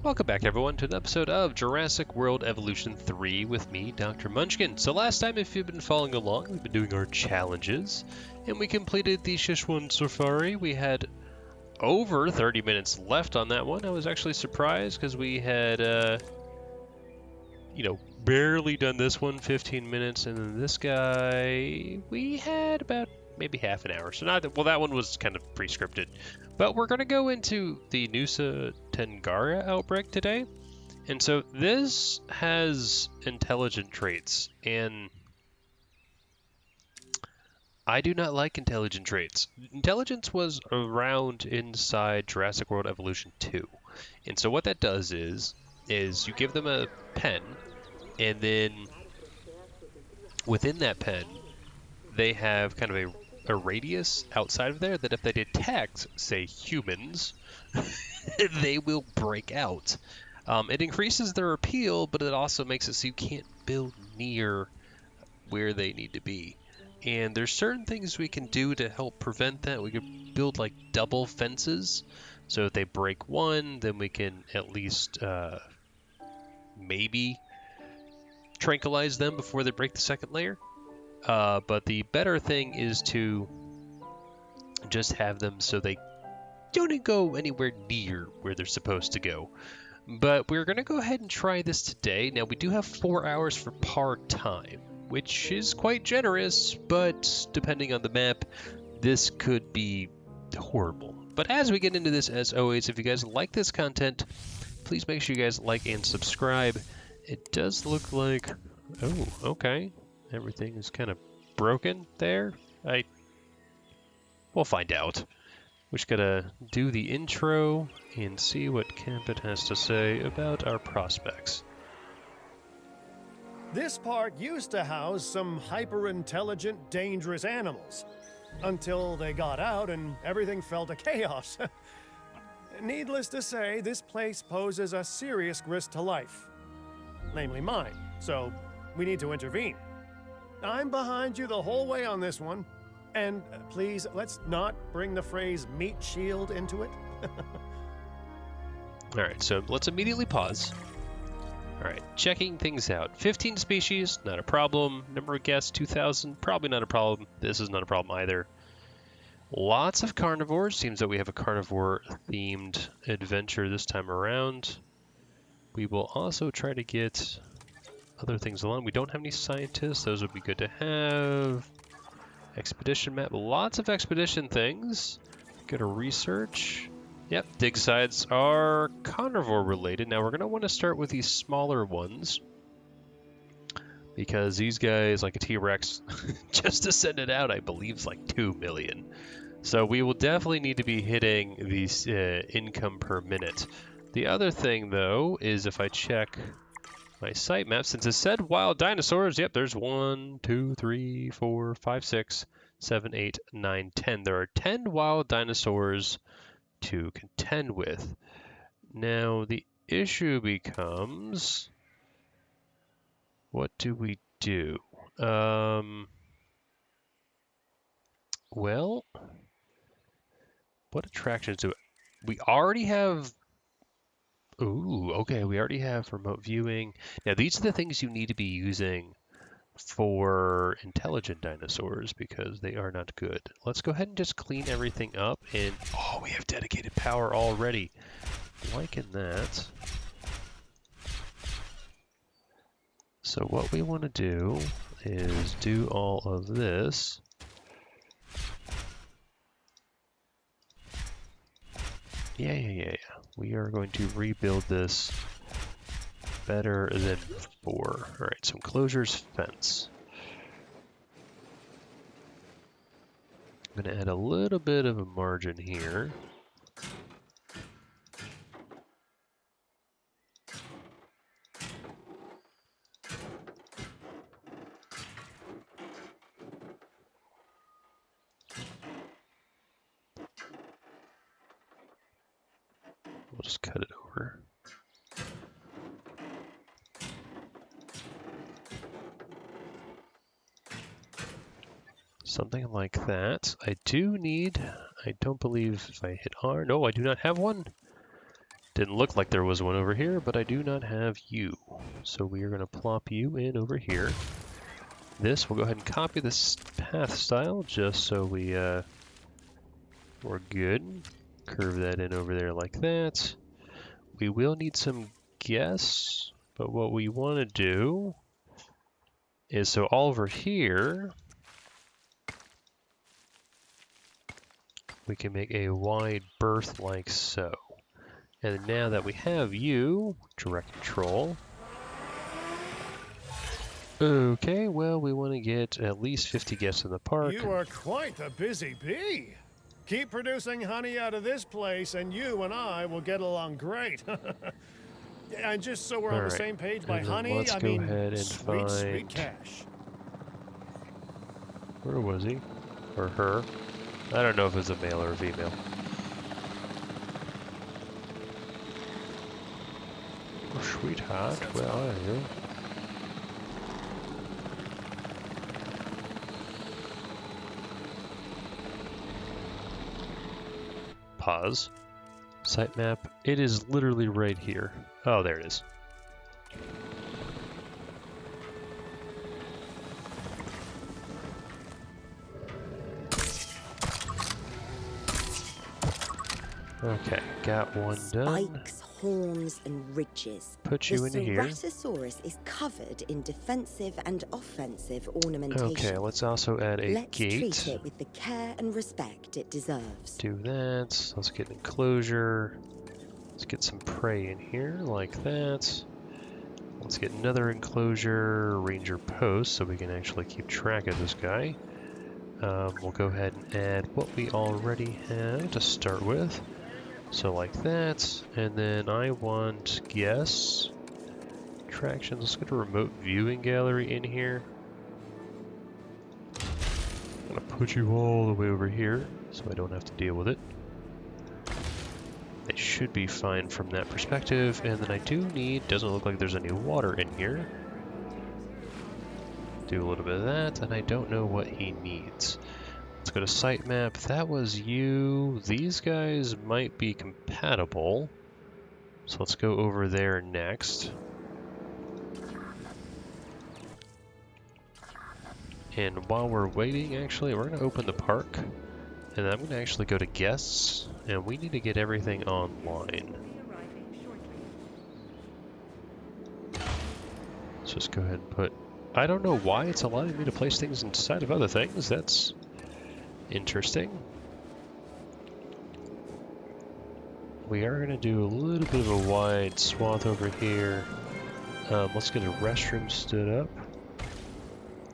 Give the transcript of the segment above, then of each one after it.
Welcome back, everyone, to an episode of Jurassic World Evolution 3 with me, Dr. Munchkin. So last time, if you've been following along, we've been doing our challenges, and we completed the Sichuan Safari. We had over 30 minutes left on that one. I was actually surprised because we had, barely done this one, 15 minutes, and then this guy, we had about maybe half an hour. So that one was kind of pre-scripted. But we're going to go into the Nusa Tenggara Outbreak today. And so this has intelligent traits, and I do not like intelligent traits. Intelligence was around inside Jurassic World Evolution 2. And so what that does is you give them a pen, and then within that pen, they have kind of a radius outside of there that if they detect, say, humans, they will break out. It increases their appeal, but it also makes it so you can't build near where they need to be. And there's certain things we can do to help prevent that. We could build like double fences, so if they break one, then we can at least maybe tranquilize them before they break the second layer. But the better thing is to just have them so they don't go anywhere near where they're supposed to go. But we're going to go ahead and try this today. Now, we do have 4 hours for part-time, which is quite generous, but depending on the map, this could be horrible. But as we get into this, as always, if you guys like this content, please make sure you guys like and subscribe. It does look like... Oh, okay. Everything is kind of broken there. We'll find out. We just gotta do the intro and see what Campit has to say about our prospects. This part used to house some hyper-intelligent, dangerous animals, until they got out and everything fell to chaos. Needless to say, this place poses a serious risk to life, namely mine, so we need to intervene. I'm behind you the whole way on this one. And please, let's not bring the phrase meat shield into it. Alright, so let's immediately pause. Alright, checking things out. 15 species, not a problem. Number of guests, 2,000, probably not a problem. This is not a problem either. Lots of carnivores. Seems that we have a carnivore-themed adventure this time around. We will also try to get other things along. We don't have any scientists. Those would be good to have. Expedition map, lots of expedition things. Go to research. Yep, dig sites are carnivore related. Now we're going to want to start with these smaller ones, because these guys, like a T-Rex, just to send it out, I believe is like 2 million. So we will definitely need to be hitting these income per minute. The other thing, though, is if I check my site map, since it said wild dinosaurs, yep, there's 1, 2, 3, 4, 5, 6, 7, 8, 9, 10. There are 10 wild dinosaurs to contend with. Now, the issue becomes, what do we do? Well, what attractions do we already have? Ooh, okay, we already have remote viewing. Now, these are the things you need to be using for intelligent dinosaurs, because they are not good. Let's go ahead and just clean everything up, and oh, we have dedicated power already. Liking that. So what we want to do is do all of this. Yeah. We are going to rebuild this better than before. All right, so enclosures, fence. I'm going to add a little bit of a margin here. We'll just cut it over. Something like that. I don't believe if I hit R, no, I do not have one. Didn't look like there was one over here, but I do not have you. So we are going to plop you in over here. This, we'll go ahead and copy this path style just so we're good. Curve that in over there like that. We will need some guests, but what we want to do is so all over here, we can make a wide berth like so. And now that we have you, direct control. Okay, well, we want to get at least 50 guests in the park. You are quite the busy bee. Keep producing honey out of this place, and you and I will get along great. And just so we're on the same page, by honey, let's I go mean ahead and sweet, sweet find... cash. Where was he? Or her? I don't know if it's a male or a female. Oh, sweetheart, where are you? Pause. Sitemap. It is literally right here. Oh, there it is. Okay, got one done. Spikes, horns, and ridges. Put you into here. The Ceratosaurus is covered in defensive and offensive ornamentation. Okay, let's also add a Let's gate. treat it with the care and respect it deserves. Do that. Let's get an enclosure. Let's get some prey in here, like that. Let's get another enclosure, ranger post, so we can actually keep track of this guy. We'll go ahead and add what we already have to start with. So like that, and then I want guests, attractions. Let's get a remote viewing gallery in here. I'm gonna put you all the way over here so I don't have to deal with it. It should be fine from that perspective, and then I do need, doesn't look like there's any water in here. Do a little bit of that, and I don't know what he needs. Let's go to sitemap. That was you. These guys might be compatible. So let's go over there next. And while we're waiting, actually, we're going to open the park. And I'm going to actually go to guests. And we need to get everything online. Let's just go ahead and put... I don't know why it's allowing me to place things inside of other things. That's interesting. We are going to do a little bit of a wide swath over here. Let's get a restroom stood up.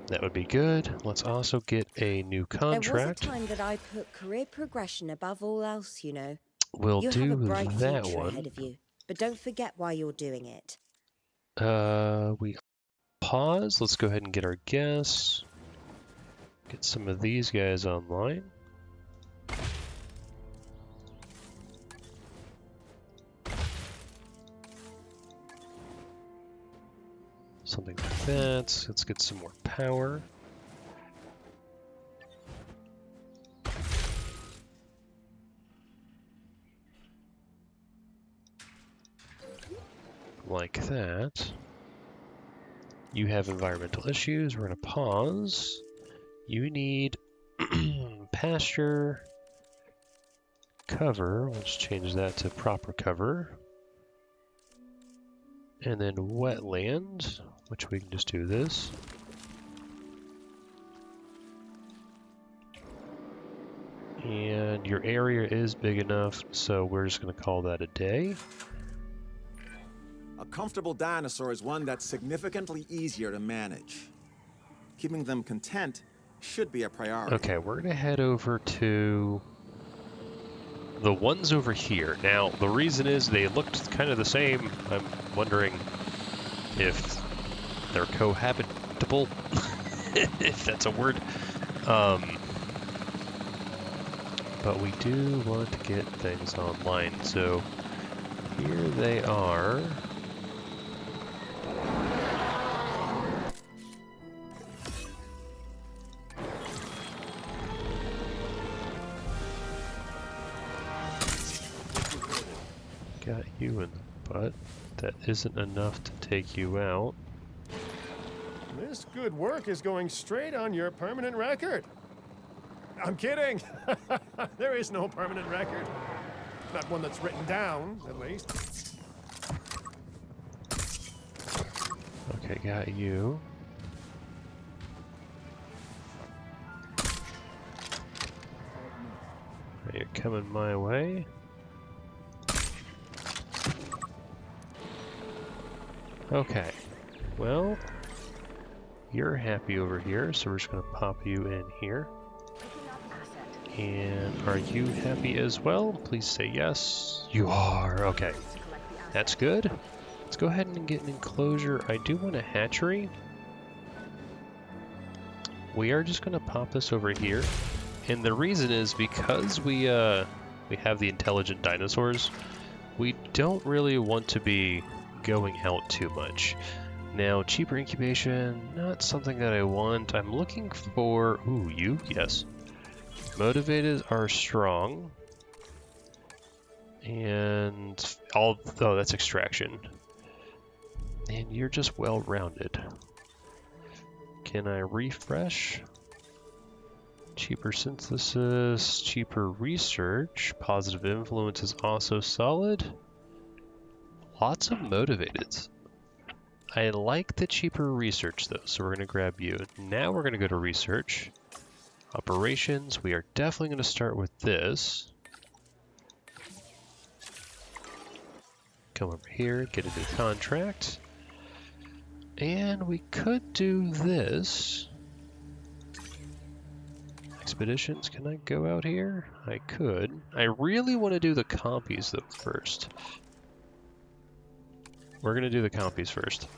That would be good. Let's also get a new contract. There was a time that I put career progression above all else, you know. We'll You do have a bright that future one. ahead of you, but don't forget why you're doing it. We pause. Let's go ahead and get our guests. Get some of these guys online. Something like that. Let's get some more power. Like that. You have environmental issues. We're going to pause. You need pasture cover. Let's change that to proper cover. And then wetland, which we can just do this. And your area is big enough, so we're just going to call that a day. A comfortable dinosaur is one that's significantly easier to manage. Keeping them content should be a priority. Okay, we're going to head over to the ones over here. Now, the reason is they looked kind of the same. I'm wondering if they're cohabitable, if that's a word. But we do want to get things online. So here they are. Got you in the butt. That isn't enough to take you out. This good work is going straight on your permanent record. I'm kidding. There is no permanent record. Not one that's written down, at least. Okay, got you. Right, you're coming my way. Okay, well, you're happy over here, so we're just going to pop you in here. And are you happy as well? Please say yes. You are. Okay, that's good. Let's go ahead and get an enclosure. I do want a hatchery. We are just going to pop this over here. And the reason is because we have the intelligent dinosaurs, we don't really want to be going out too much. Now, cheaper incubation, not something that I want. I'm looking for... Ooh, you? Yes. Motivated are strong. And all... Oh, that's extraction. And you're just well-rounded. Can I refresh? Cheaper synthesis, cheaper research, positive influence is also solid. Lots of motivateds. I like the cheaper research though, so we're going to grab you. Now we're going to go to research. Operations, we are definitely going to start with this. Come over here, get a new contract. And we could do this. Expeditions, can I go out here? I could. I really want to do the compies though first. We're going to do the compies first.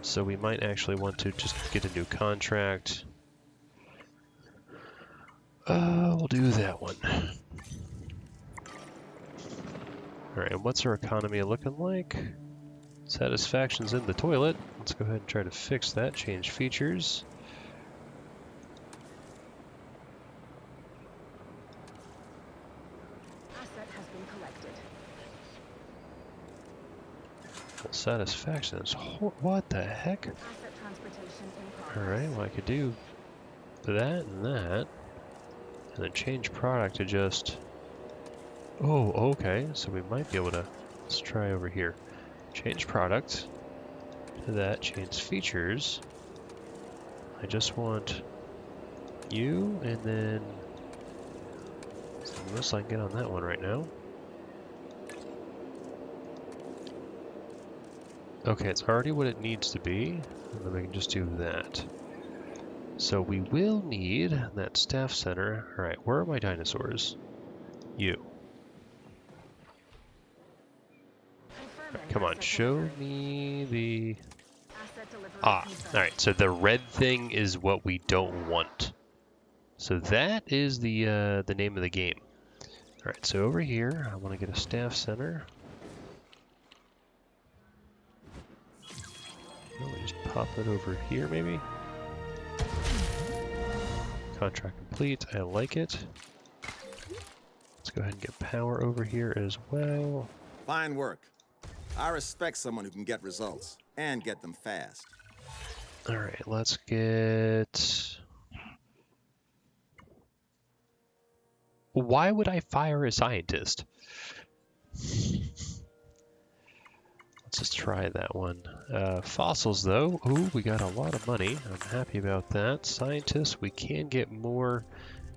So we might actually want to just get a new contract. We'll do that one. Alright, and what's our economy looking like? Satisfaction's in the toilet. Let's go ahead and try to fix that, change features. Well, satisfaction is what the heck? Alright, well I could do that and that. And then change product to just... Oh, okay, so we might be able to... Let's try over here. Change product to that, change features. I just want you, and then... That's the most I can get on that one right now. Okay, it's already what it needs to be, and then we can just do that. So we will need that staff center. Alright, where are my dinosaurs? You. Right, come on, show me the... Alright, so the red thing is what we don't want. So that is the name of the game. Alright, so over here, I want to get a staff center. Oh, we just pop it over here, maybe? Contract complete, I like it. Let's go ahead and get power over here as well. Fine work. I respect someone who can get results, and get them fast. Alright, let's get... Why would I fire a scientist? Let's just try that one. Fossils, though. Ooh, we got a lot of money. I'm happy about that. Scientists, we can get more,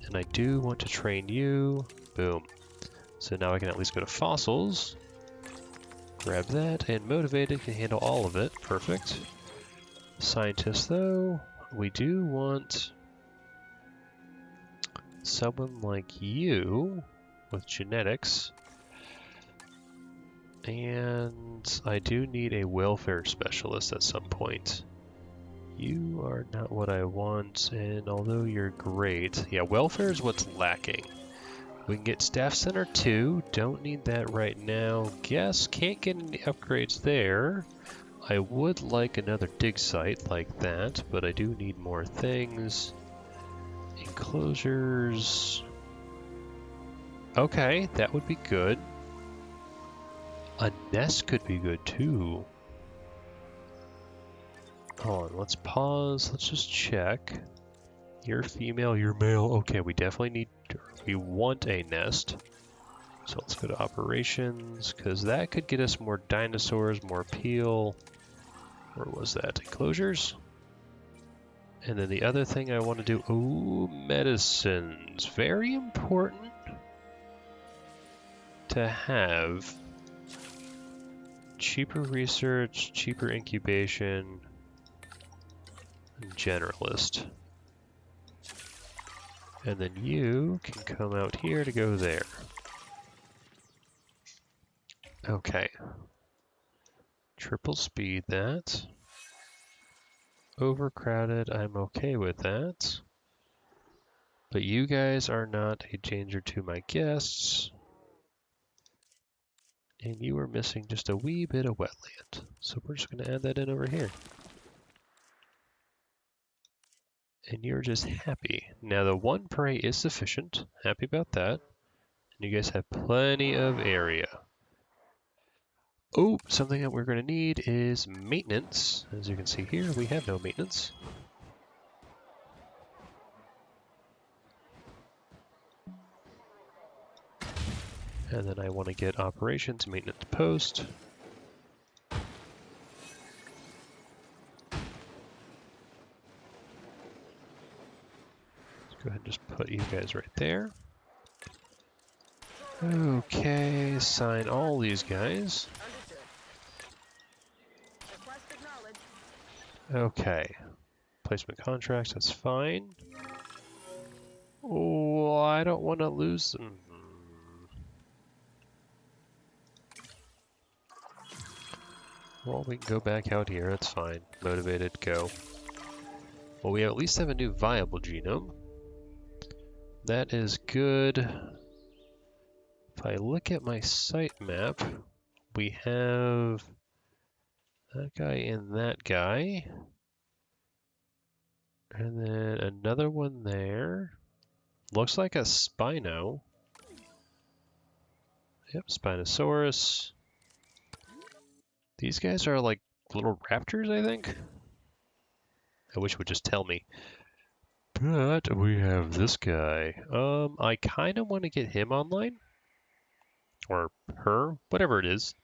and I do want to train you. Boom. So now I can at least go to fossils. Grab that, and motivated can handle all of it. Perfect. Scientists, though, we do want someone like you with genetics. And I do need a welfare specialist at some point. You are not what I want, and although you're great, yeah, welfare is what's lacking. We can get staff center 2, don't need that right now. Guess can't get any upgrades there. I would like another dig site like that, but I do need more things. Enclosures. Okay, that would be good. A nest could be good too. Hold on, let's pause. Let's just check. You're female, you're male. Okay, we definitely we want a nest. So let's go to operations, because that could get us more dinosaurs, more peel. Where was that? Enclosures? And then the other thing I want to do, ooh, medicines. Very important to have. Cheaper research, cheaper incubation, and generalist. And then you can come out here to go there. Okay. Triple speed that. Overcrowded, I'm okay with that. But you guys are not a danger to my guests. And you are missing just a wee bit of wetland. So we're just going to add that in over here. And you're just happy. Now the one prey is sufficient. Happy about that. And you guys have plenty of area. Oh, something that we're going to need is maintenance. As you can see here, we have no maintenance. And then I want to get operations, maintenance post. Let's go ahead and just put you guys right there. Okay, assign all these guys. Okay. Placement contracts, that's fine. Oh, I don't want to lose them. Well, we can go back out here, that's fine. Motivated, go. Well, we at least have a new viable genome. That is good. If I look at my site map, we have that guy and that guy. And then another one there. Looks like a Spino. Yep, Spinosaurus. These guys are like little raptors, I think. I wish it would just tell me. But we have this guy. I kind of want to get him online. Or her, whatever it is.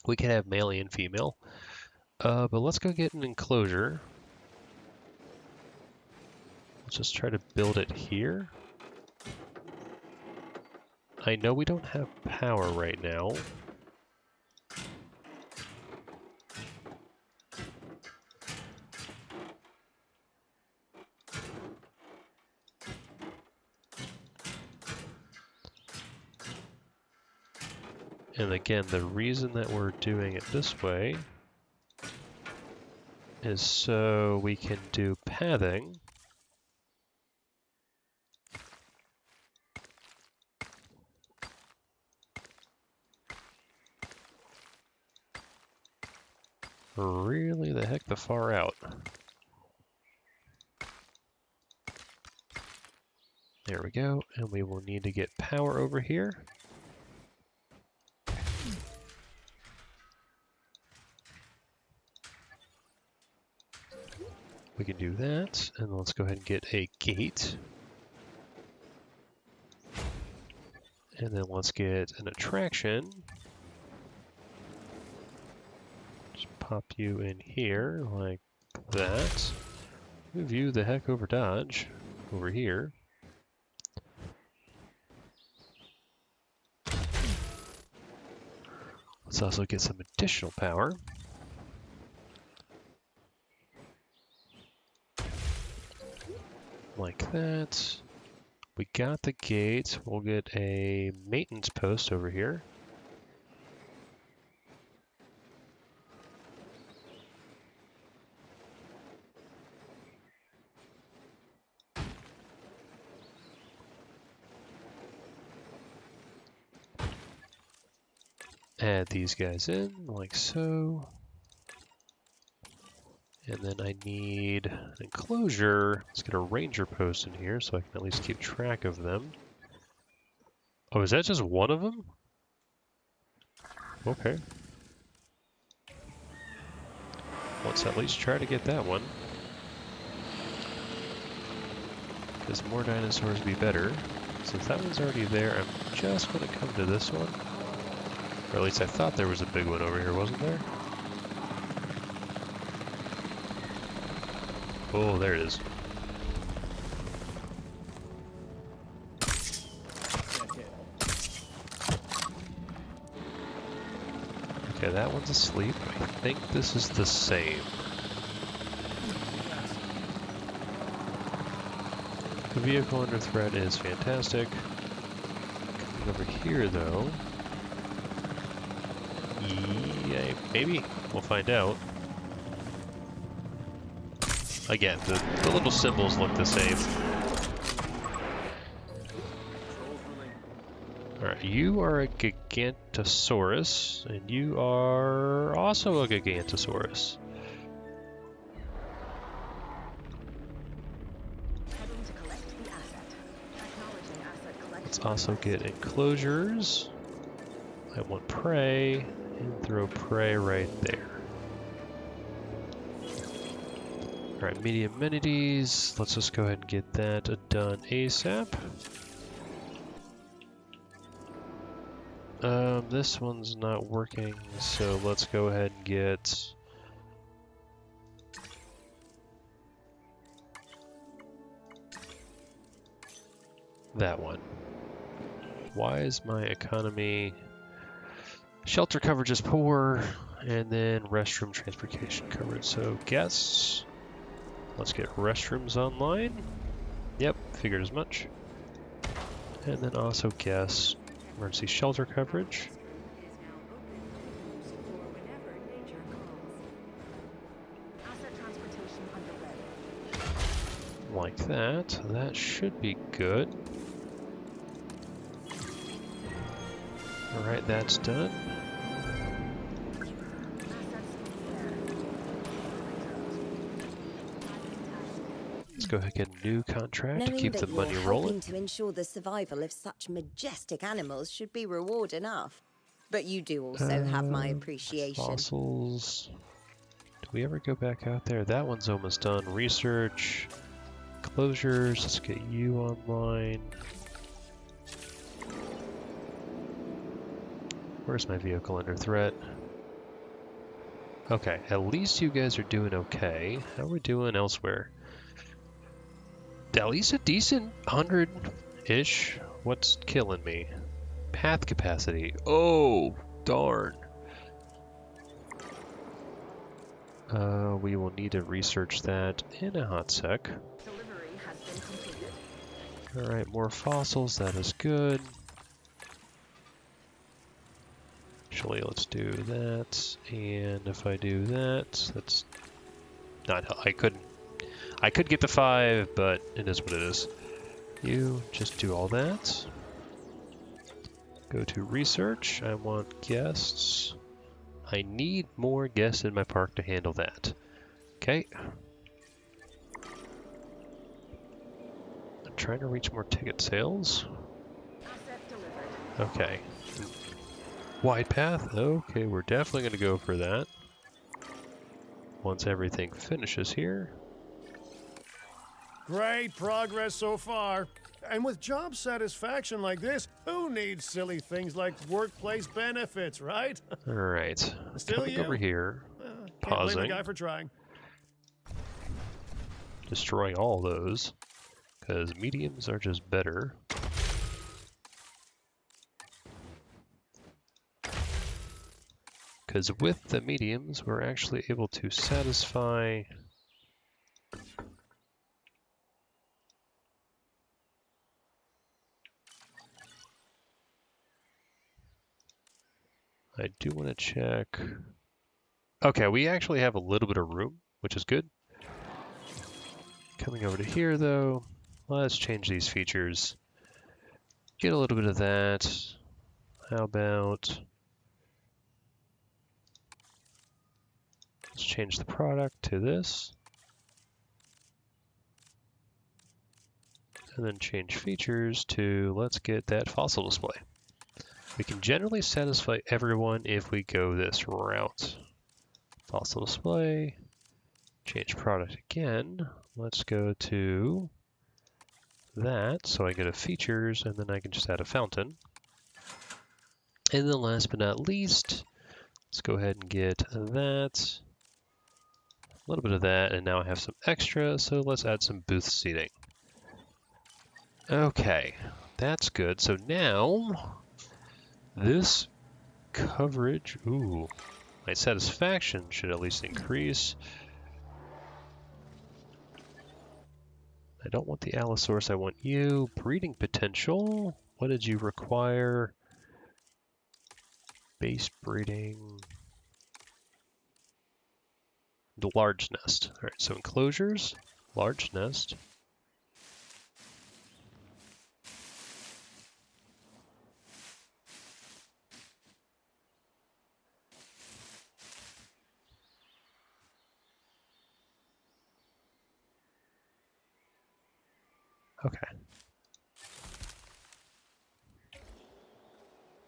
We can have male and female. But let's go get an enclosure. Let's just try to build it here. I know we don't have power right now. And again, the reason that we're doing it this way is so we can do pathing. Really the heck the far out. There we go, and we will need to get power over here. We can do that, and let's go ahead and get a gate. And then let's get an attraction. Just pop you in here like that. Move you the heck over dodge over here. Let's also get some additional power. Like that. We got the gate. We'll get a maintenance post over here. Add these guys in, like so. And then I need an enclosure. Let's get a ranger post in here so I can at least keep track of them. Oh, is that just one of them? Okay. Let's at least try to get that one. Because more dinosaurs would be better. Since that one's already there, I'm just going to come to this one. Or at least I thought there was a big one over here, wasn't there? Oh, there it is. Okay, that one's asleep. I think this is the same. The vehicle under threat is fantastic. Coming over here, though. Yeah, maybe. We'll find out. Again, the little symbols look the same. Alright, you are a Gigantosaurus, and you are also a Gigantosaurus. Let's also get enclosures. I want prey, and throw prey right there. Alright, medium amenities. Let's just go ahead and get that done ASAP. This one's not working, so let's go ahead and get that one. Why is my economy? Shelter coverage is poor, and then restroom transportation coverage. So guests, let's get restrooms online. Yep, figured as much. And then also guests, emergency shelter coverage. Like that. That should be good. Alright, that's done. Let's go ahead and get a new contract to Knowing keep that the money you're rolling. helping to ensure the survival of such majestic animals should be reward enough. But you do also have my appreciation. Fossils. Do we ever go back out there? That one's almost done. Research. Closures. Let's get you online. Where's my vehicle under threat? Okay, at least you guys are doing okay. How are we doing elsewhere? At least a decent 100-ish. What's killing me? Path capacity. Oh, darn. We will need to research that in a hot sec. Alright, more fossils. That is good. Actually, let's do that. And if I do that, that's not. I could get the 5, but it is what it is. You just do all that. Go to research. I want guests. I need more guests in my park to handle that. Okay. I'm trying to reach more ticket sales. Okay. Wide path? Okay, we're definitely going to go for that. Once everything finishes here. Great progress so far. And with job satisfaction like this, who needs silly things like workplace benefits, right? Alright. Still Coming you. over here. Can't blame the Pausing. guy for trying. Destroying all those. Because mediums are just better. Because with the mediums, we're actually able to satisfy I do want to check. Okay, we actually have a little bit of room, which is good. Coming over to here, though, let's change these features. Get a little bit of that. How about... Let's change the product to this. and then change features to let's get that fossil display. We can generally satisfy everyone if we go this route. Fossil display, change product again. Let's go to that, so I go to features, and then I can just add a fountain. And then last but not least, let's go ahead and get that, a little bit of that, and now I have some extra, so let's add some booth seating. Okay, that's good. So now, this coverage, ooh, my satisfaction should at least increase. I don't want the Allosaurus, I want you. Breeding potential, what did you require? Base breeding. The large nest. All right, so enclosures, large nest. Okay.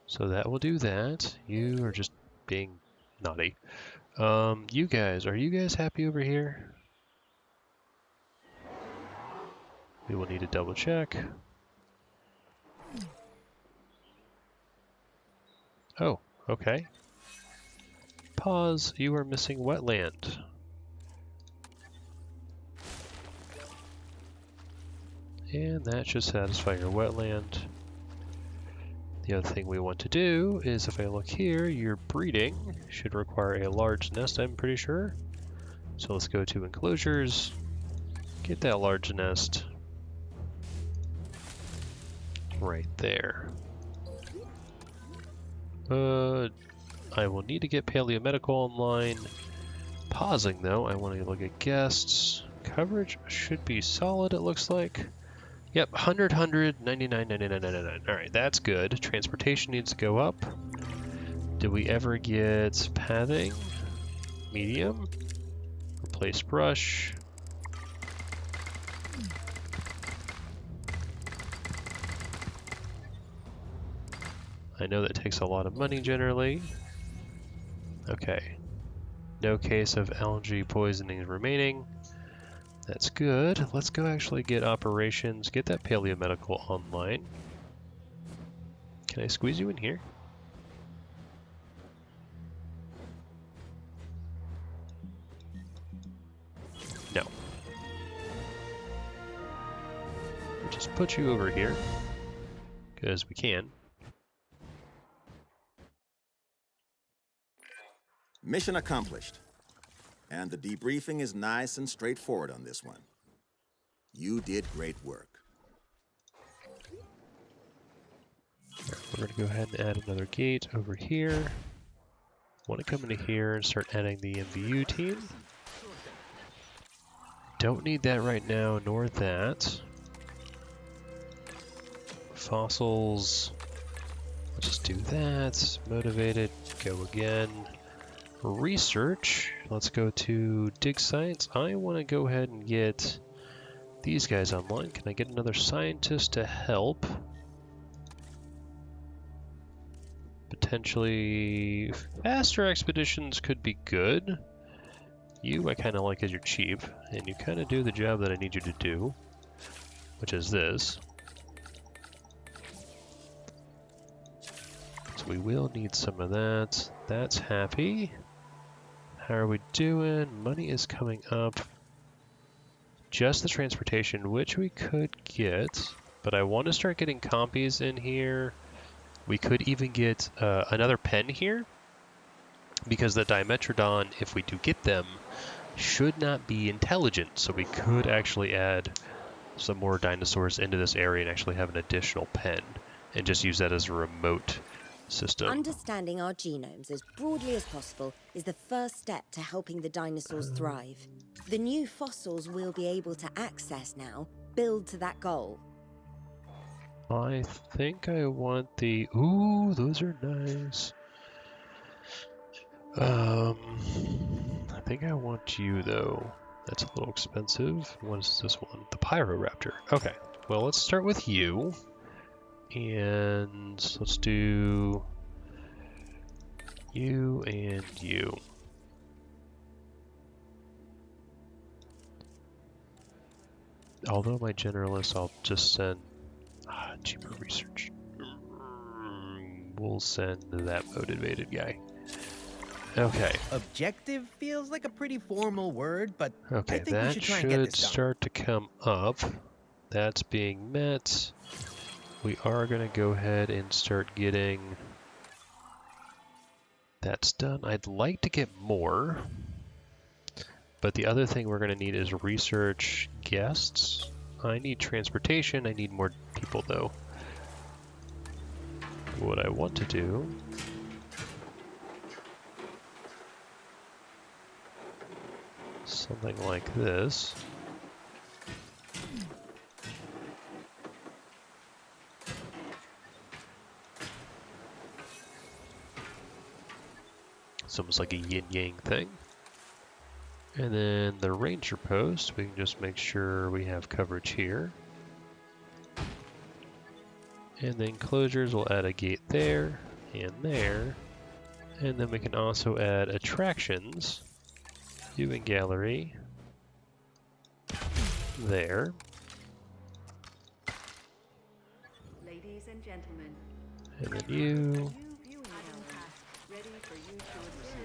So that will do that. You are just being naughty. You guys, are you guys happy over here? We will need to double check. Oh, okay. Pause, you are missing wetland. And that should satisfy your wetland. The other thing we want to do is, if I look here, your breeding should require a large nest, I'm pretty sure. So let's go to enclosures, get that large nest right there. I will need to get paleomedical online. Pausing though, I want to look at guests. Coverage should be solid, it looks like. Yep, 100, 100, 99, 99, 99. Alright, that's good. Transportation needs to go up. Did we ever get pathing? Medium. Replace brush. I know that takes a lot of money generally. Okay. No case of algae poisoning remaining. That's good. Let's go actually get operations, get that paleomedical online. Can I squeeze you in here? No. We'll just put you over here, because we can. Mission accomplished. And the debriefing is nice and straightforward on this one. You did great work. We're going to go ahead and add another gate over here. Want to come into here and start adding the MVU team. Don't need that right now, nor that. Fossils. Let's just do that. Motivated. Go again. Research. Let's go to dig science. I want to go ahead and get these guys online. Can I get another scientist to help? Potentially faster expeditions could be good. You I kind of like as you're cheap, and you kind of do the job that I need you to do, which is this. So we will need some of that. That's happy. How are we doing? Money is coming up. Just the transportation, which we could get, but I want to start getting compies in here. We could even get another pen here, because the Dimetrodon, if we do get them, should not be intelligent, so we could actually add some more dinosaurs into this area and actually have an additional pen, and just use that as a remote system. Understanding our genomes as broadly as possible is the first step to helping the dinosaurs thrive. The new fossils we'll be able to access now build to that goal. I think I want the... Ooh, those are nice. I think I want you, though. That's a little expensive. What is this one? The Pyroraptor. Okay. well, let's start with you. And let's do you and you. Although my generalist, I'll just send cheaper research. We'll send that motivated guy. Okay. Objective feels like a pretty formal word, but Okay, I think we that should try and get should this done. start to come up. That's being met. We are going to go ahead and start getting... That's done. I'd like to get more. But the other thing we're going to need is research guests. I need transportation. I need more people, though. What I want to do... something like this. It's almost like a yin-yang thing. And then the ranger post, we can just make sure we have coverage here. And then closures, we'll add a gate there and there. And then we can also add attractions. Viewing gallery. There. Ladies and gentlemen, And then you.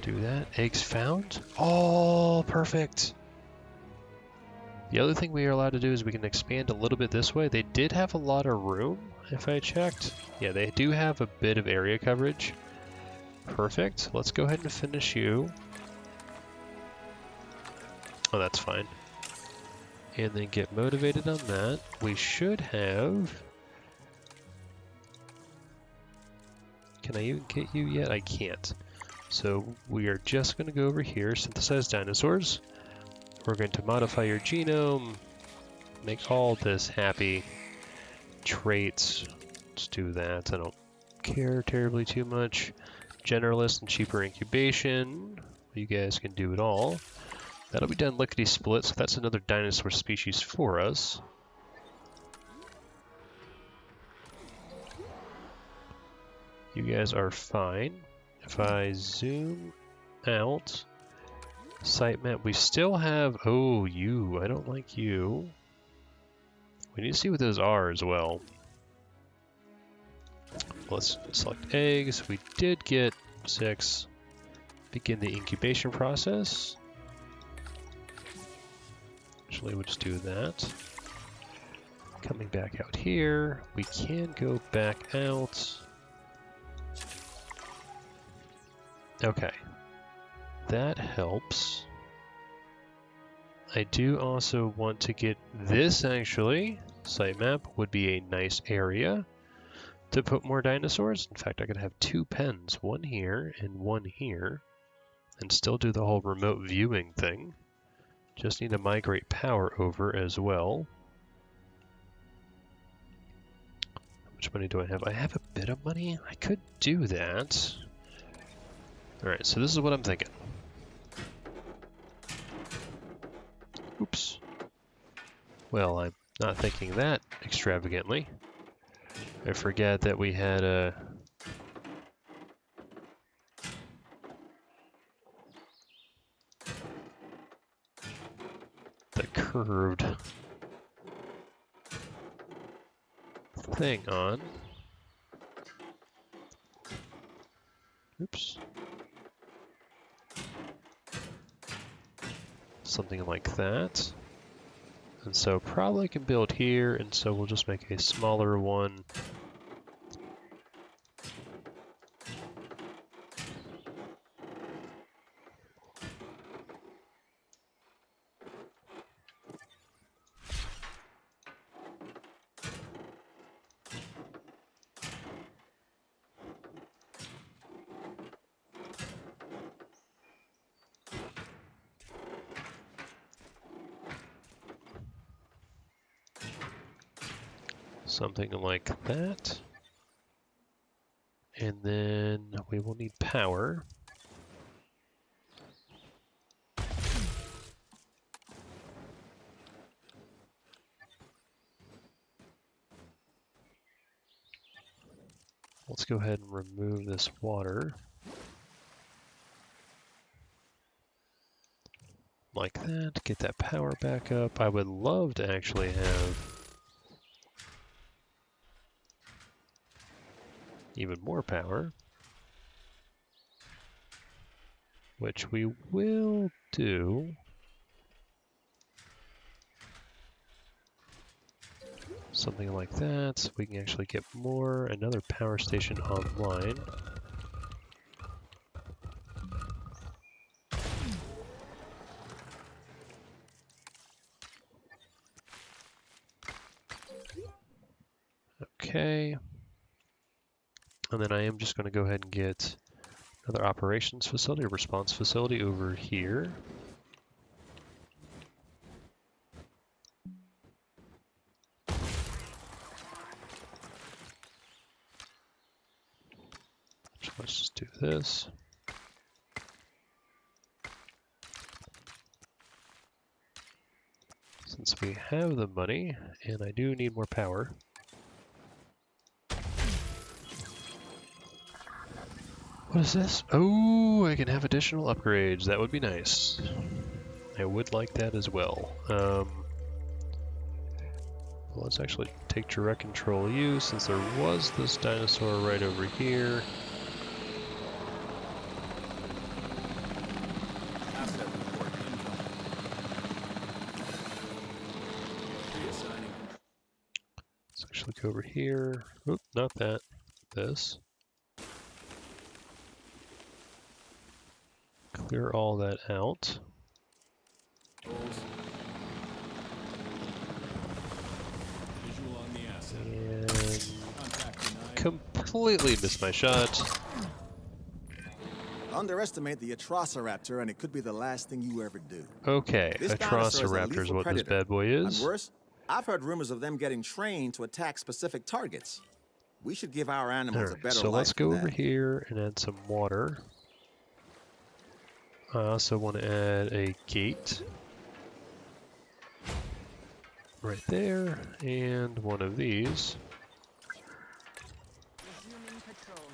Do that. Eggs found. Oh, perfect. The other thing we are allowed to do is we can expand a little bit this way. They did have a lot of room, if I checked. Yeah, they do have a bit of area coverage. Perfect. Let's go ahead and finish you. Oh, that's fine. And then get motivated on that. We should have... Can I even get you yet? I can't. So we are just going to go over here, synthesize dinosaurs. We're going to modify your genome, make all this happy. Traits, let's do that. I don't care terribly too much. Generalist and cheaper incubation. You guys can do it all. That'll be done lickety split, so that's another dinosaur species for us. You guys are fine. If I zoom out, sitemap, we still have, oh, you, I don't like you. We need to see what those are as well. Let's select eggs. We did get 6. Begin the incubation process. Actually, we'll just do that. Coming back out here, we can go back out. Okay, that helps. I do also want to get this actually. Sitemap would be a nice area to put more dinosaurs. In fact, I could have 2 pens, one here and one here, and still do the whole remote viewing thing. Just need to migrate power over as well. How much money do I have? I have a bit of money. I could do that. Alright, so this is what I'm thinking. Oops. Well, I'm not thinking that extravagantly. I forget that we had a... the curved thing on. Oops. Something like that. And so probably can build here, and so we'll just make a smaller one. Something like that. And then we will need power. Let's go ahead and remove this water. Like that, get that power back up. I would love to actually have even more power, which we will do. Something like that, so we can actually get another power station online. Okay. And then I am just going to go ahead and get another operations facility, a response facility over here. So let's just do this. Since we have the money, and I do need more power. What is this? Oh, I can have additional upgrades. That would be nice. I would like that as well. Let's actually take direct control you, since there was this dinosaur right over here. Let's actually go over here. Oop, not that. This. Clear all that out. And completely missed my shot. Underestimate the Atrociraptor and it could be the last thing you ever do. Okay, This dinosaur Atrociraptor is a what this predator. bad boy is. And worse, I've heard rumors of them getting trained to attack specific targets. We should give our animals a Alright, better so life let's go than over that. here and add some water. I also want to add a gate. Right there, and one of these. Resuming patrol.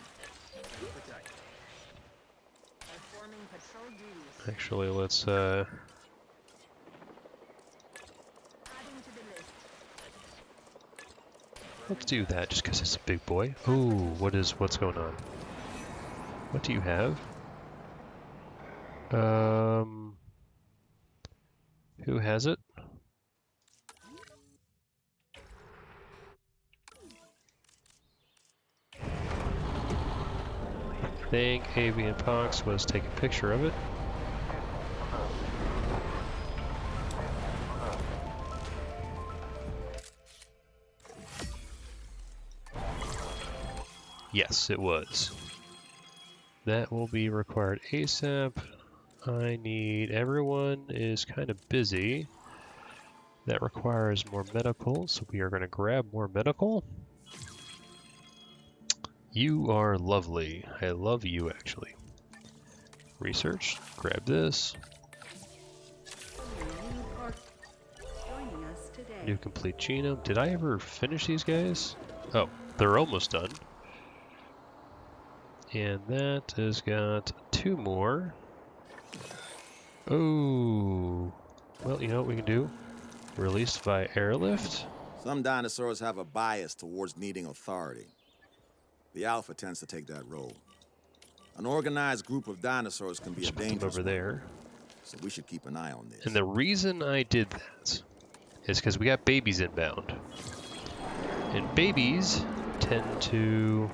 Performing patrol duties. Actually, let's Adding to the list. let's do that just because it's a big boy. Oh, what's going on? What do you have? Who has it? I think Avian Pox was taking a picture of it. Yes, it was. That will be required ASAP. Everyone is kind of busy. That requires more medical, so we are going to grab more medical. You are lovely. I love you, actually. Research, grab this. New park joining us today. New complete genome. Did I ever finish these guys? Oh, they're almost done. And that has got 2 more. Oh, well, you know what we can do? Release via airlift. Some dinosaurs have a bias towards needing authority. The alpha tends to take that role. An organized group of dinosaurs can be Just a put them dangerous over one, there. so we should keep an eye on this. And the reason I did that is because we got babies inbound. And babies tend to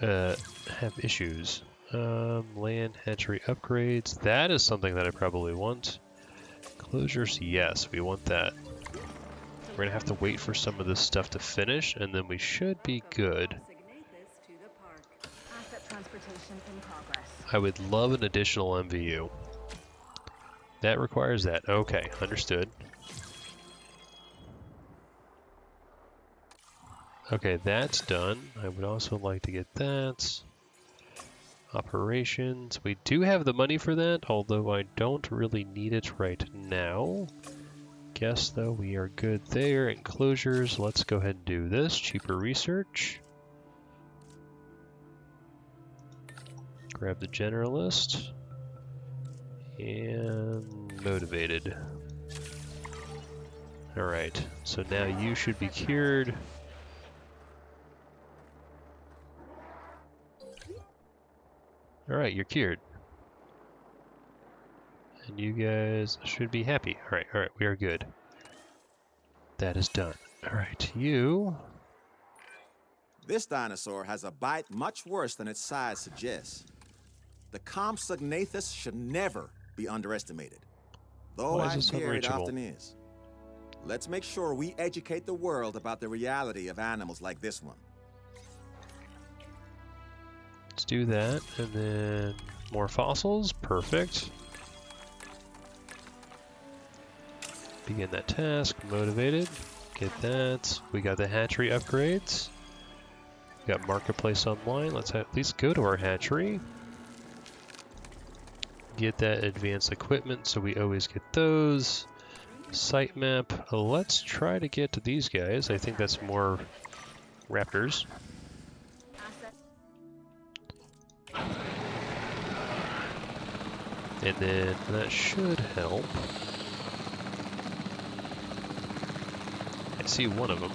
have issues. Land hatchery upgrades. That is something that I probably want. Closures, yes, we want that. We're gonna have to wait for some of this stuff to finish, and then we should be good. Compsognathus to the park. Asset transportation in progress. I would love an additional MVU. That requires that. Okay, understood. Okay, that's done. I would also like to get that. Operations. We do have the money for that, although I don't really need it right now. Guess, though, we are good there. Enclosures. Let's go ahead and do this. Cheaper research. Grab the generalist. And motivated. Alright, so now you should be cured. Alright, you're cured. And you guys should be happy. Alright, we are good. That is done. Alright, you... This dinosaur has a bite much worse than its size suggests. The Compsognathus should never be underestimated, though Why is I this fear it unreachable? often is. Let's make sure we educate the world about the reality of animals like this one. Let's do that, and then more fossils. Perfect. Begin that task. Motivated. Get that. We got the hatchery upgrades. We got marketplace online. Let's at least go to our hatchery. Get that advanced equipment, so we always get those. Site map. Let's try to get to these guys. I think that's more raptors. And then that should help. I see one of them.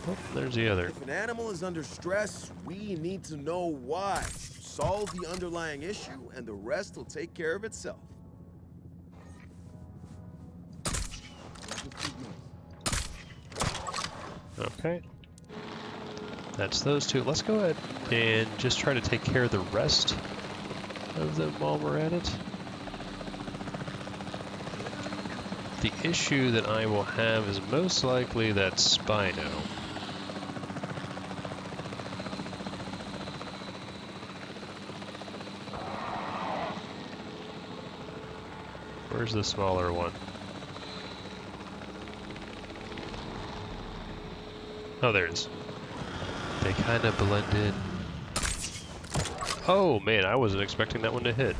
Oh, there's the other. If an animal is under stress, we need to know why. Solve the underlying issue, and the rest will take care of itself. Okay. That's those two. Let's go ahead and just try to take care of the rest of them while we're at it. The issue that I will have is most likely that Spino. Where's the smaller one? Oh, there it is. They kind of blend in. Oh man, I wasn't expecting that one to hit.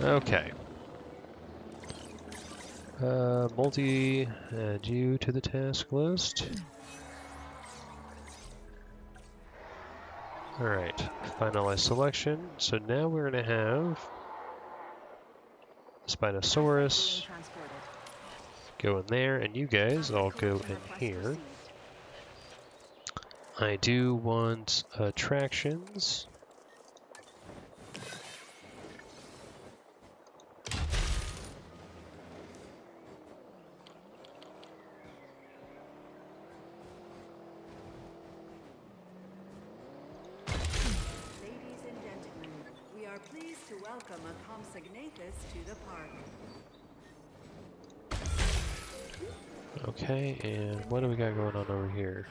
Okay. Add you to the task list. Alright, finalize selection. So now we're going to have Spinosaurus go in there, and you guys all go in here. I do want attractions. Ladies and gentlemen, we are pleased to welcome a Compsognathus to the park. Okay, and what do we got going on over here?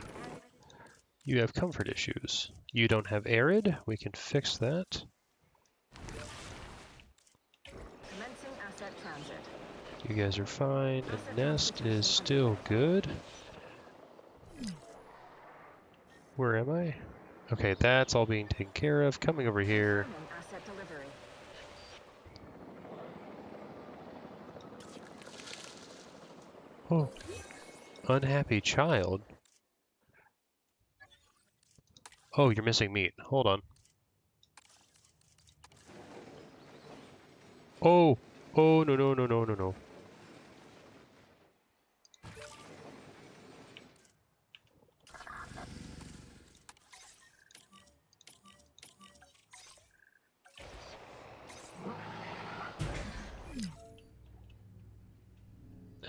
You have comfort issues. You don't have arid. We can fix that. Commencing asset transit. You guys are fine. And nest is still good. Where am I? Okay, that's all being taken care of. Coming over here. Confirming asset delivery. Oh, unhappy child. Oh, you're missing meat. Hold on. Oh, oh, no, no, no, no, no, no.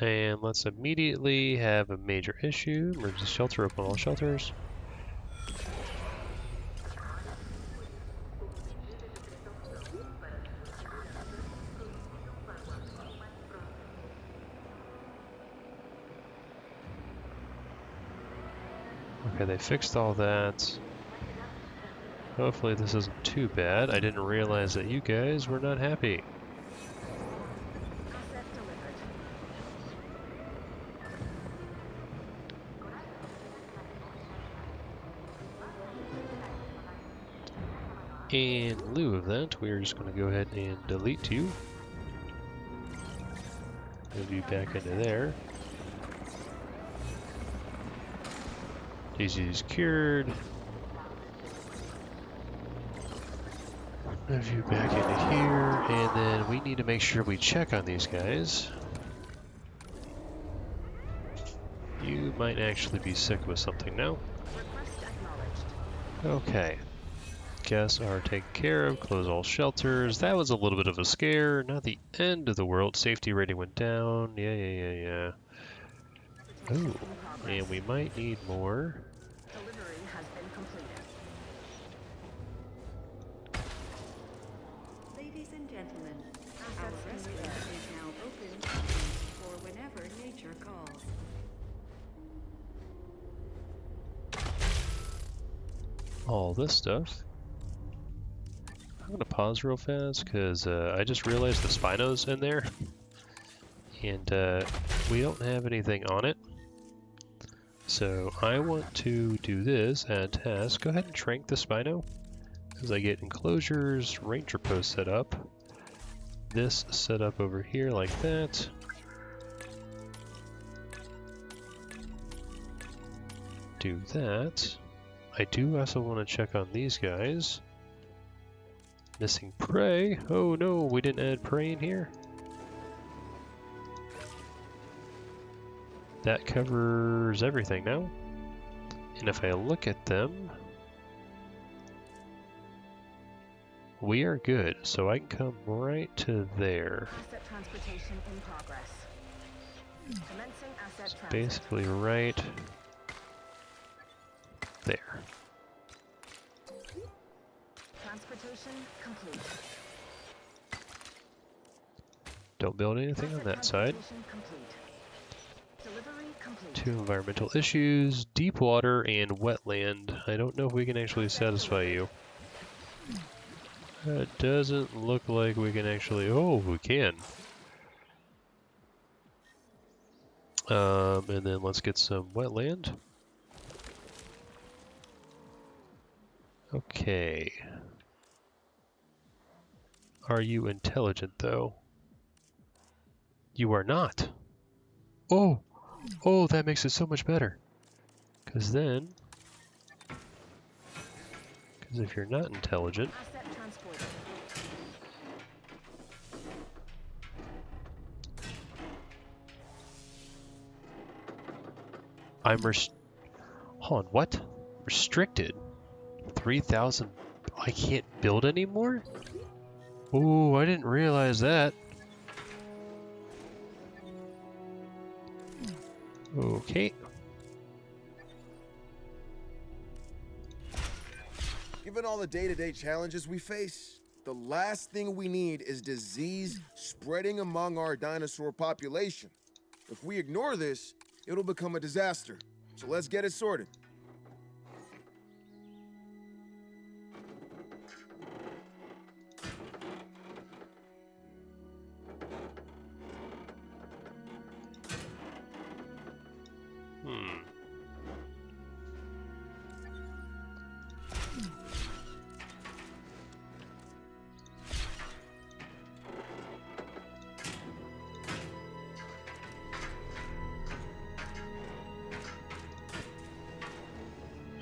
And let's immediately have a major issue. Emergency shelter, open all shelters. Okay, they fixed all that. Hopefully this isn't too bad. I didn't realize that you guys were not happy. Asset delivered. In lieu of that, we're just going to go ahead and delete you. Move you back into there. Daisy's cured. Move you back into here, and then we need to make sure we check on these guys. You might actually be sick with something now. Okay. Guests are taken care of. Close all shelters. That was a little bit of a scare. Not the end of the world. Safety rating went down. Yeah. Ooh. And we might need more. Delivery has been completed. Ladies and gentlemen, our restaurant is now open for whenever nature calls. All this stuff. I'm gonna pause real fast because I just realized the Spino's in there, and we don't have anything on it. So I want to do this, add task. Go ahead and shrink the Spino as I get enclosures, ranger post set up. This set up over here like that. Do that. I do also want to check on these guys. Missing prey. Oh no, we didn't add prey in here. That covers everything now. And if I look at them, we are good. So I can come right to there. Asset transportation in progress. Commencing asset transit. Basically right there. Transportation complete. Don't build anything on that side. Transportation complete. Delivery complete. 2 environmental issues, deep water and wetland. I don't know if we can actually satisfy you. It doesn't look like we can actually... Oh, we can. And then let's get some wetland. Okay. Are you intelligent, though? You are not. Oh! Oh, that makes it so much better. Because then... Because if you're not intelligent... Asset transported. Hold on, what? Restricted? 3,000... I can't build anymore? Oh, I didn't realize that. Okay. Given all the day-to-day challenges we face, the last thing we need is disease spreading among our dinosaur population. If we ignore this, it'll become a disaster. So let's get it sorted.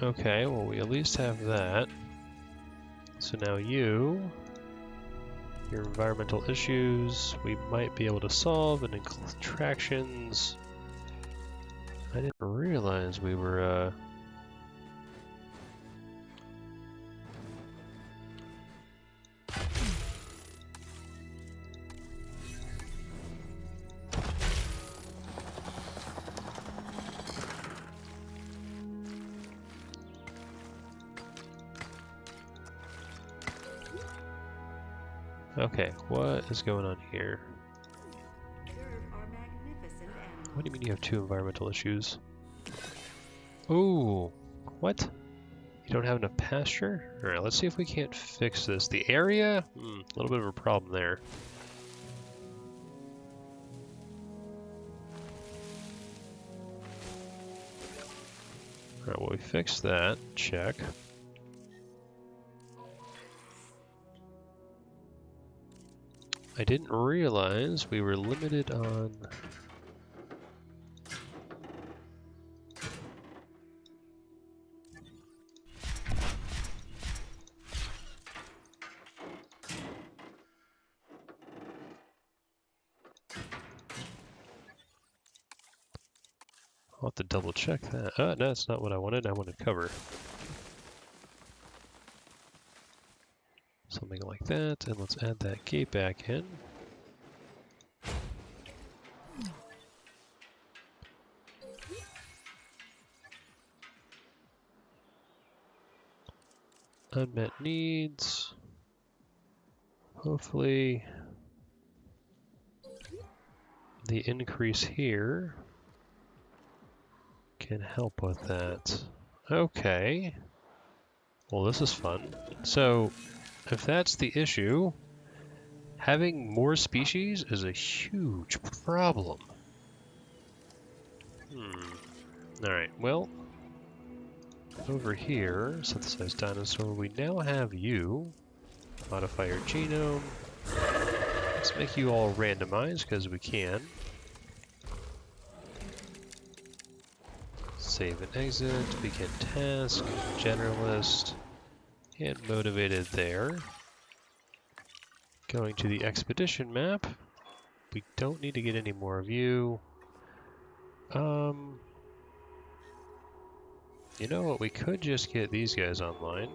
Okay, well we at least have that. So now your environmental issues, we might be able to solve, and attractions. I didn't realize we were, Okay, what is going on here? Observe our magnificent animals. What do you mean you have 2 environmental issues? Ooh, what? You don't have enough pasture? Alright, let's see if we can't fix this. The area? A little bit of a problem there. Alright, well we fixed that. Check. I didn't realize we were limited on... I'll have to double check that. No, that's not what I wanted. I wanted cover. Something like that, and let's add that gate back in. Unmet needs. Hopefully the increase here can help with that. Okay. Well, this is fun. So, if that's the issue, having more species is a huge problem. Alright, well, over here, synthesized dinosaur, we now have you. Modify your genome. Let's make you all randomized, because we can. Save and exit, begin task, generalist, and motivated there. Going to the expedition map. We don't need to get any more of you. You know what, we could just get these guys online.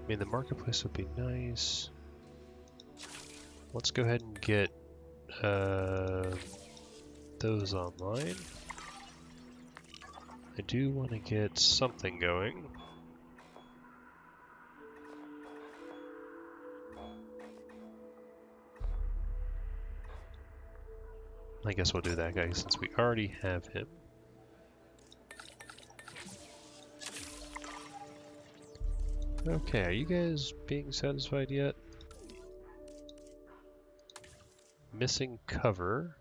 I mean, the marketplace would be nice. Let's go ahead and get those online. I do want to get something going. I guess we'll do that guy since we already have him. Okay, are you guys being satisfied yet? Missing cover.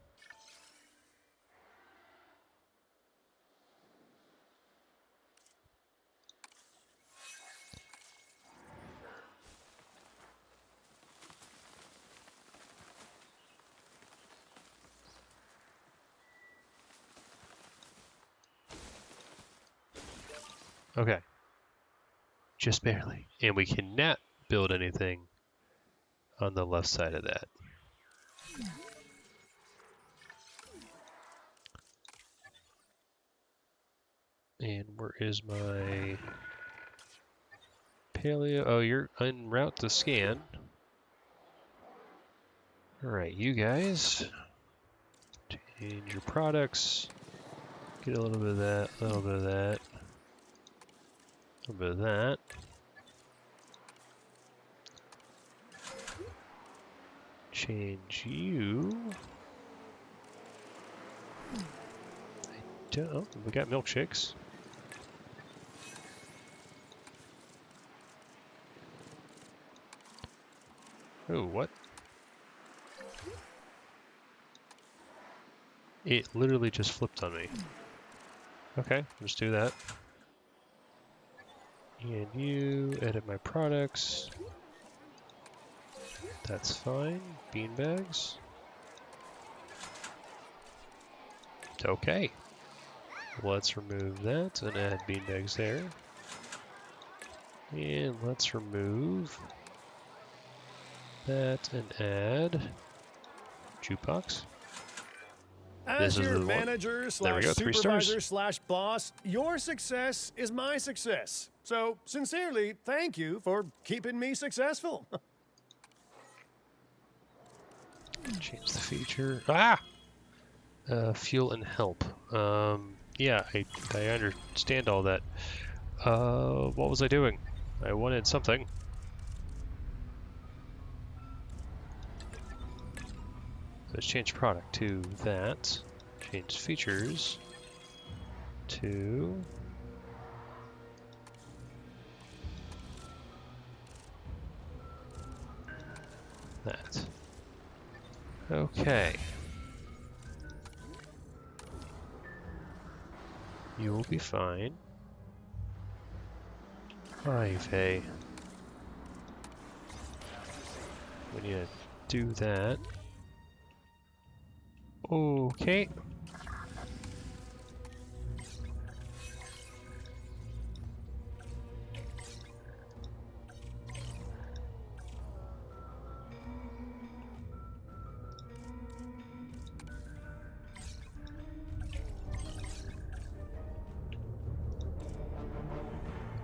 Okay. Just barely. And we cannot build anything on the left side of that. And where is my paleo? Oh, you're en route to scan. Alright, you guys. Change your products. Get a little bit of that, a little bit of that. A little bit of that. Change you. Oh, we got milkshakes. Oh, what? It literally just flipped on me. Okay, let's do that. And you edit my products. That's fine. Beanbags. Okay. Let's remove that and add beanbags there. And let's remove that and add jukebox. As your manager slash go, 3 stars. supervisor slash boss, your success is my success. So, sincerely, thank you for keeping me successful. Change the feature. Ah! Fuel and help. Yeah, I understand all that. What was I doing? I wanted something. Let's change product to that. Change features to that. Okay. You will be fine. Ay vey. We need to do that. Okay.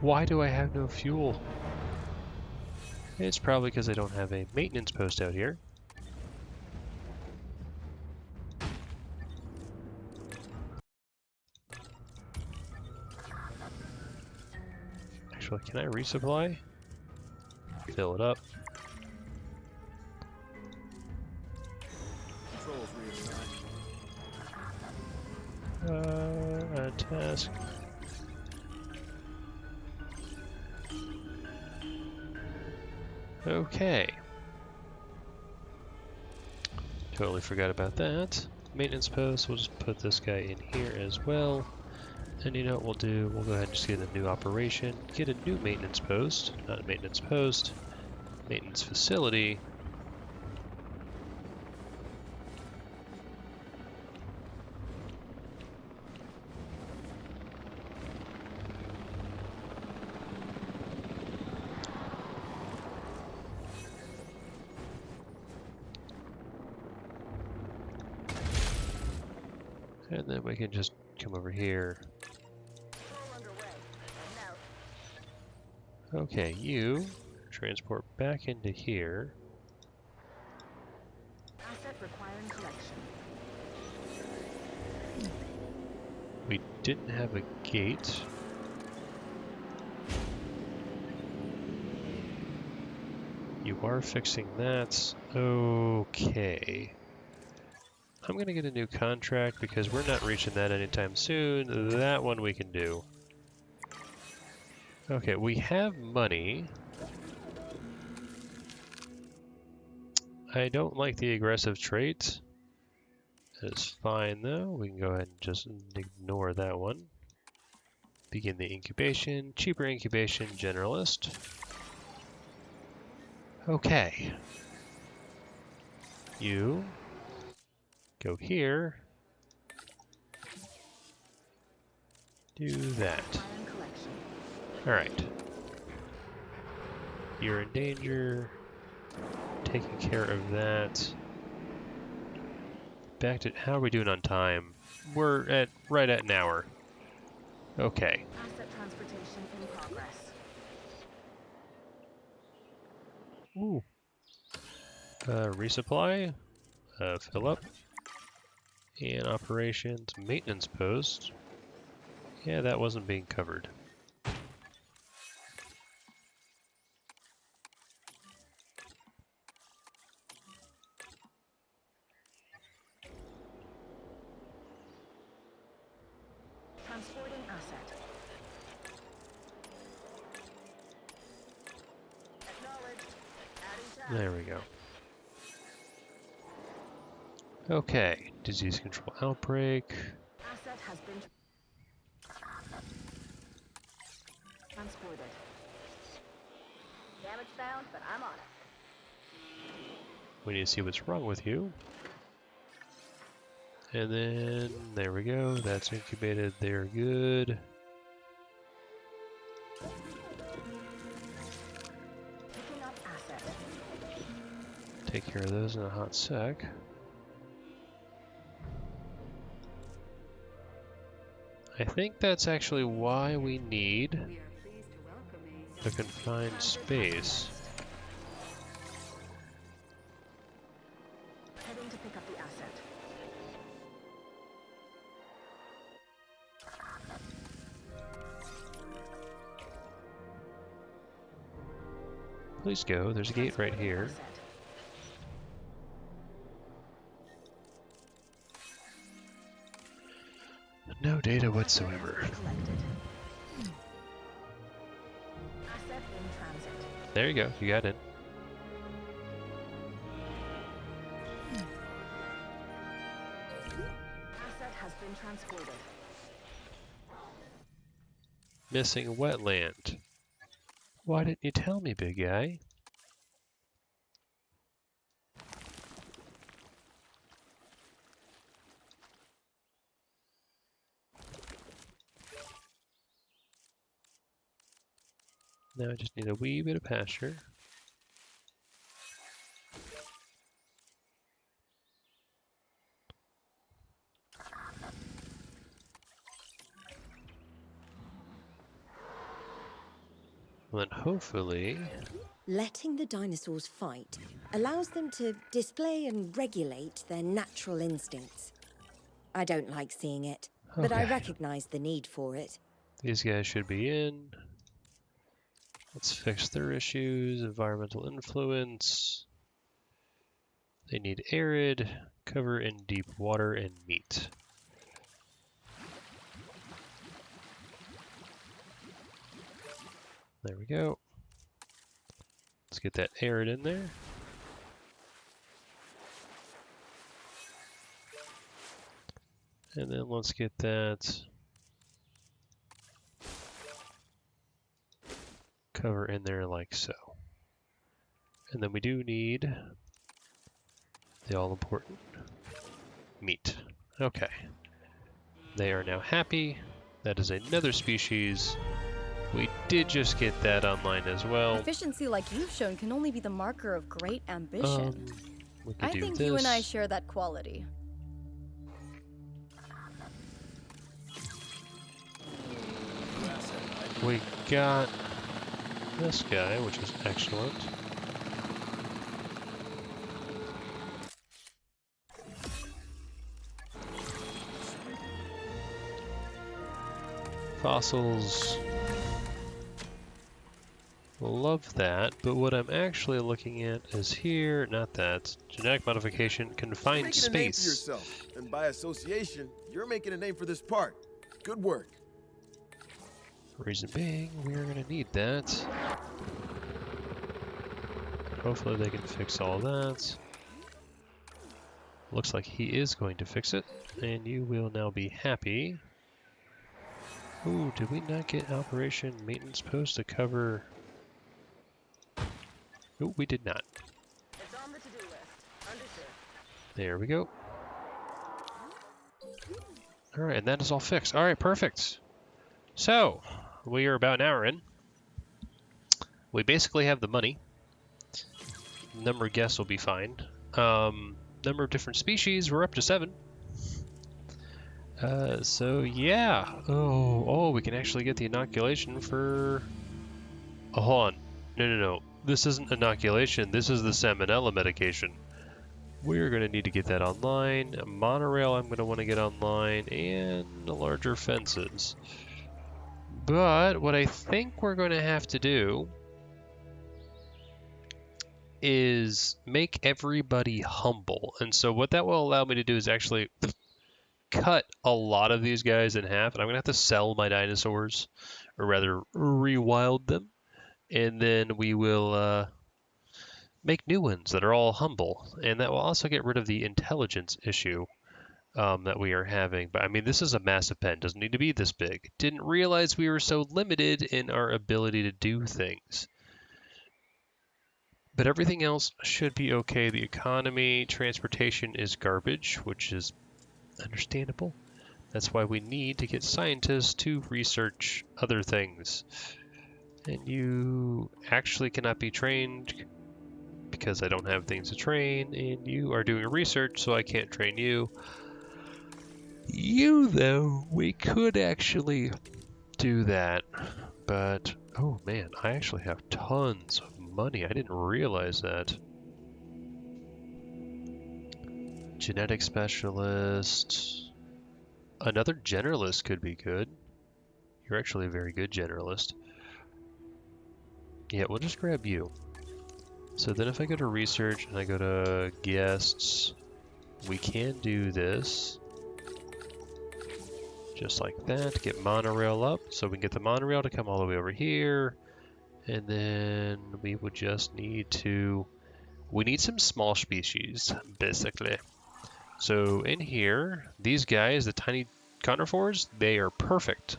Why do I have no fuel? It's probably because I don't have a maintenance post out here. Actually, can I resupply? Fill it up. Controls reassigned. Add task. Okay. Totally forgot about that. Maintenance post, we'll just put this guy in here as well. And you know what we'll do? We'll go ahead and just get a new operation. Get a new maintenance post. Not a maintenance post. Maintenance facility. And then we can just come over here. Okay, you transport back into here. Asset requiring collection. We didn't have a gate. You are fixing that. Okay. I'm gonna get a new contract because we're not reaching that anytime soon. That one we can do. Okay, we have money. I don't like the aggressive trait. It's fine though. We can go ahead and just ignore that one. Begin the incubation. Cheaper incubation generalist. Okay. You go here. Do that. Requiring collection. Alright. You're in danger. Taking care of that. Back to how are we doing on time? We're at right at an hour. Okay. Asset transportation in progress. Ooh. Resupply. Fill up. And operations maintenance post. Yeah, that wasn't being covered. Transporting asset. Acknowledged. Adding task. There we go. Okay, disease control outbreak. Asset has been transported. Damage found, but I'm on it. We need to see what's wrong with you. And then, there we go, that's incubated, they're good. Picking up asset. Take care of those in a hot sec. I think that's actually why we need We are pleased to welcome a confined space. Heading to pick up the asset. Please go, there's a gate right here. Asset. No data whatsoever. Collected. Asset in transit. There you go, you got it. Asset has been transported. Missing wetland. Why didn't you tell me, big guy? Now I just need a wee bit of pasture. And then hopefully... Letting the dinosaurs fight allows them to display and regulate their natural instincts. I don't like seeing it, but I Okay. recognize the need for it. These guys should be in. Let's fix their issues. Environmental influence. They need arid, cover in deep water, and meat. There we go. Let's get that arid in there. And then let's get that cover in there like so. And then we do need the all-important meat. Okay. They are now happy. That is another species. We did just get that online as well. Efficiency like you've shown can only be the marker of great ambition. We could I do think this. you and I share that quality. We got this guy, which is excellent. Fossils. Love that, but what I'm actually looking at is here, not that. Genetic modification, confined Making a name for space. yourself, and by association, you're making a name for this park. Good work. Reason being, we're gonna need that. Hopefully they can fix all that. Looks like he is going to fix it, and you will now be happy. Ooh, did we not get Operation Maintenance Post to cover? Oh, we did not. It's on the to-do list. Understood. There we go. Alright, and that is all fixed. Alright, perfect. So, we are about an hour in. We basically have the money. Number of guests will be fine. Number of different species, we're up to 7. So yeah. Oh, we can actually get the inoculation for... Oh, hold on. No. This isn't inoculation. This is the salmonella medication. We're going to need to get that online. A monorail I'm going to want to get online, and larger fences. But what I think we're going to have to do is make everybody humble. And so what that will allow me to do is actually cut a lot of these guys in half, and I'm going to have to sell my dinosaurs, or rather rewild them, and then we will make new ones that are all humble, and that will also get rid of the intelligence issue that we are having. But I mean, this is a massive pen, doesn't need to be this big. Didn't realize we were so limited in our ability to do things. But everything else should be okay. The economy, transportation is garbage, which is understandable. That's why we need to get scientists to research other things. And you actually cannot be trained because I don't have things to train, and you are doing research, so I can't train you. You, though, we could actually do that, but oh man, I actually have tons of money. I didn't realize that. Genetic specialist. Another generalist could be good. You're actually a very good generalist. Yeah, we'll just grab you. So then if I go to research and I go to guests, we can do this. Just like that, get monorail up. So we can get the monorail to come all the way over here. And then we would just need to... We need some small species, basically. So in here, these guys, the tiny carnivores, they are perfect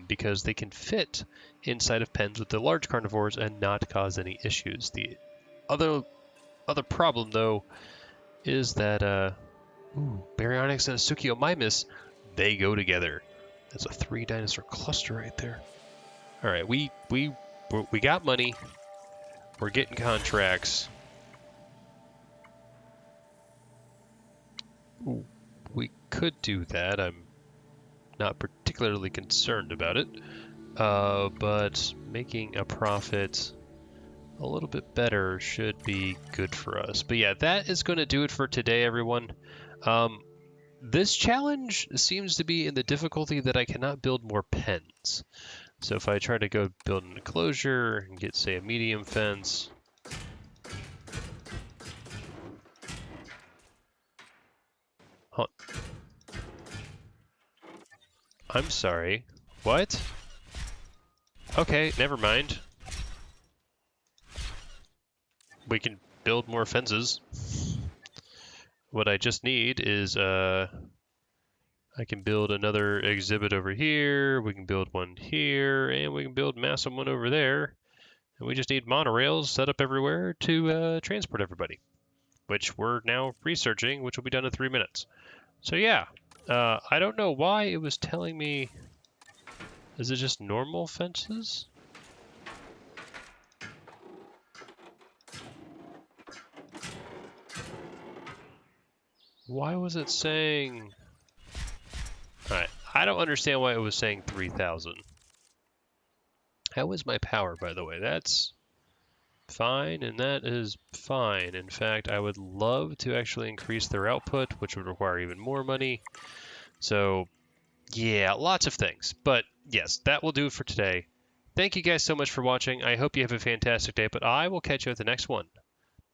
because they can fit inside of pens with the large carnivores and not cause any issues. The other problem, though, is that Baryonyx and Suchomimus, they go together. That's a 3 dinosaur cluster right there. All right, we got money. We're getting contracts. Ooh, we could do that. I'm not particularly concerned about it, but making a profit a little bit better should be good for us. But yeah, that is going to do it for today, everyone. This challenge seems to be in the difficulty that I cannot build more pens. So if I try to go build an enclosure and get, say, a medium fence, huh. I'm sorry, what? Okay, never mind. We can build more fences. What I just need is, I can build another exhibit over here, we can build one here, and we can build a massive one over there. And we just need monorails set up everywhere to transport everybody, which we're now researching, which will be done in 3 minutes. So yeah, I don't know why it was telling me, is it just normal fences? Why was it saying... Alright, I don't understand why it was saying 3,000. How is my power, by the way? That's fine, and that is fine. In fact, I would love to actually increase their output, which would require even more money. So, yeah, lots of things. But yes, that will do it for today. Thank you guys so much for watching. I hope you have a fantastic day, but I will catch you at the next one.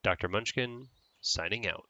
Dr. Munchkin, signing out.